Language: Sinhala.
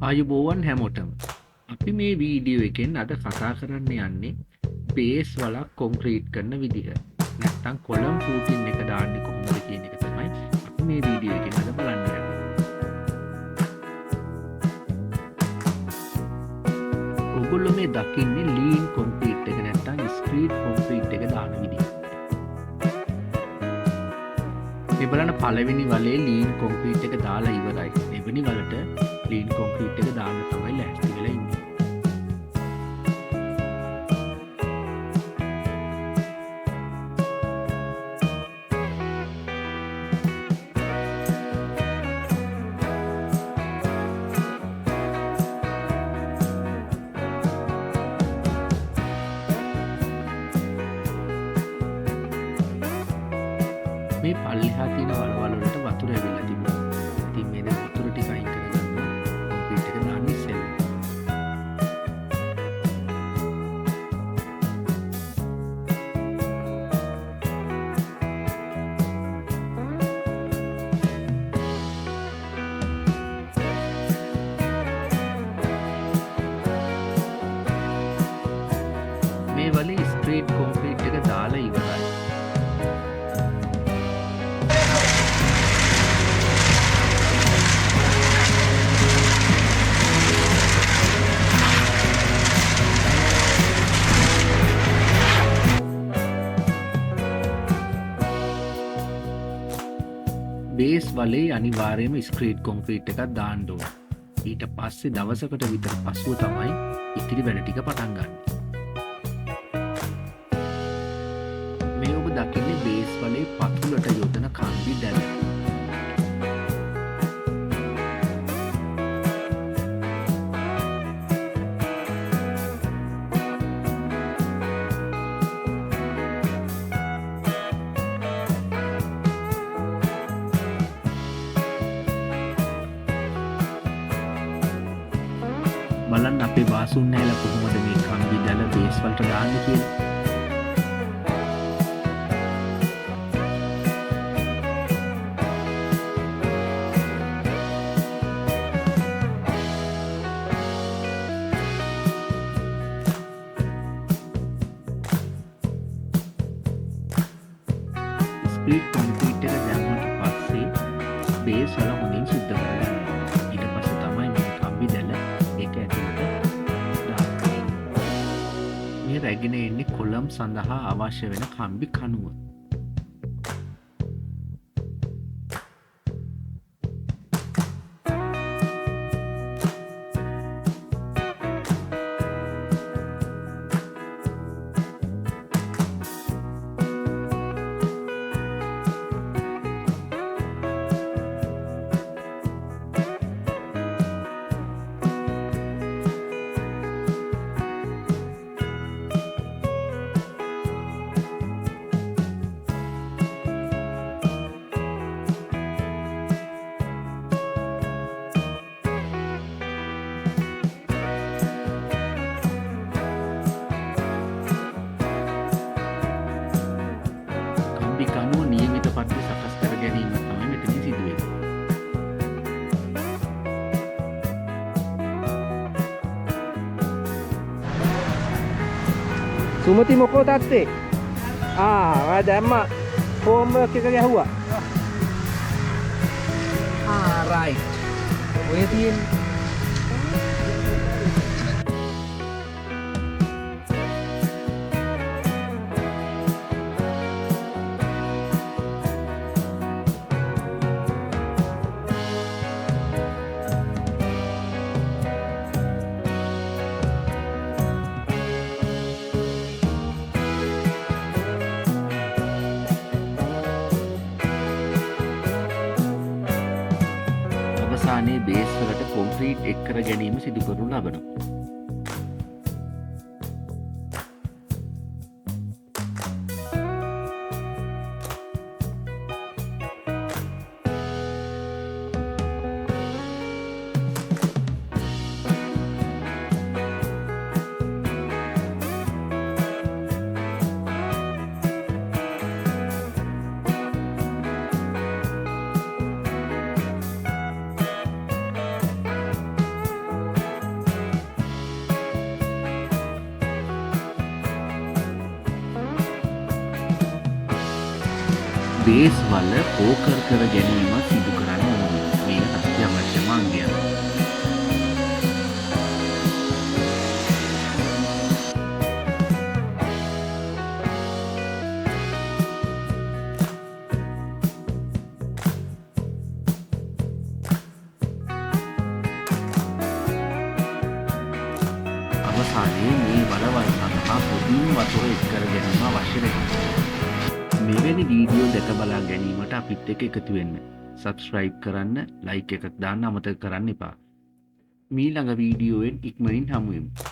ආයුබෝවන් හැමෝටම. අපි මේ වීඩියෝ එකෙන් අද කතා කරන්න යන්නේ බේස් වලක් කොන්ක්‍රීට් කරන විදිහ. නැත්තම් කොලම් ෆූටින් එක දාන්නේ කොහොමද කියන එක තමයි අපි මේ වීඩියෝ එකෙන් අද බලන්න යන්නේ. ඔයගොල්ලෝ මේ දකින්නේ ලීන් කොන්ක්‍රීට් එක නැත්තම් ස්ට්‍රීට් කොන්ක්‍රීට් එක දාන විදිහ. මේ බලන්න පළවෙනි වලේ ලීන් කොන්ක්‍රීට් එක දාලා ඉවරයි. දෙවෙනි වලට ලීන් කොන්ක්‍රීට් එක දාන්න තමයි ලෑස්ති වෙලා ඉන්නේ. මේ පල්ලෙහා තියෙන වලවල් වලට වතුර ඇවිල්ලා තිබුණා. ඉතින් මේ දැන් වතුර ටික අයින් කරගන්න කොන්ක්‍රීට් එක දාන්න ඉස්සෙල්ලා. මේ වලේ ස්ට්‍රීට් කොන්ක්‍රීට් එක දාලා ඉවරයි. බේස් වලේ අනිවාර්යයෙන්ම ස්ට්‍රීට් කොන්ක්‍රීට් එකක් දාන්න ඕන. ඊට පස්සේ දවසකට විතර පසුව තමයි ඉතිරි වැඩ ටික පටන් ගන්න. මේ ඔබ දකින්නේ බේස් වලේ පතුලට යොදන කම්බි දැල. බලන්න අපේ වාසුන් නැල කොහොමද මේ කම්බි දැල බේස් වලට දාන්නේ කියලා. ස්පීඩ් කොන්ක්‍රීට් එක දැම්මට පස්සේ බේස් වල හොඳින් සුද්ධ කරගන්න. ඊට පස්සේ තමයි මේ කම්බි දැල ඒක ඇතුළට දාන්නේ. මේ රැගෙන එන්නේ කොලම් සඳහා අවශ්‍ය වෙන කම්බි කණුව. කණුව නියමිත පරිදි සකස් කර ගැනීම තමයි මෙතනදී සිදු වෙන්නේ. සුමති මොකෝ තාත්තේ? ආ දැම්ම ෆෝම් වර්ක් එක ගැහුවා. රයිට්. ඔය තියෙන්නේ අවසානයේ බේස් වලට කොන්ක්‍රීට් එක් කර ගැනීම සිදු කරනු ලබනවා. බේස් වල පෝකර් කර ගැනීම සිදු කරන්න ඕනේ. මේක අත්‍යවශ්‍යම අංගයක්. අවසානයේ මේ වලවල් සඳහා පොදින් වතුර එක් කර ගැනීම අවශ්‍ය වෙනවා. මෙවැනි වීඩියෝ දැක බලා ගැනීමට අපිත් එක්ක එකතු වෙන්න. සබ්ස්ක්‍රයිබ් කරන්න, ලයික් එකක් දාන්න අමතක කරන්න එපා. මීළඟ වීඩියෝවෙන් ඉක්මනින් හමු වෙමු.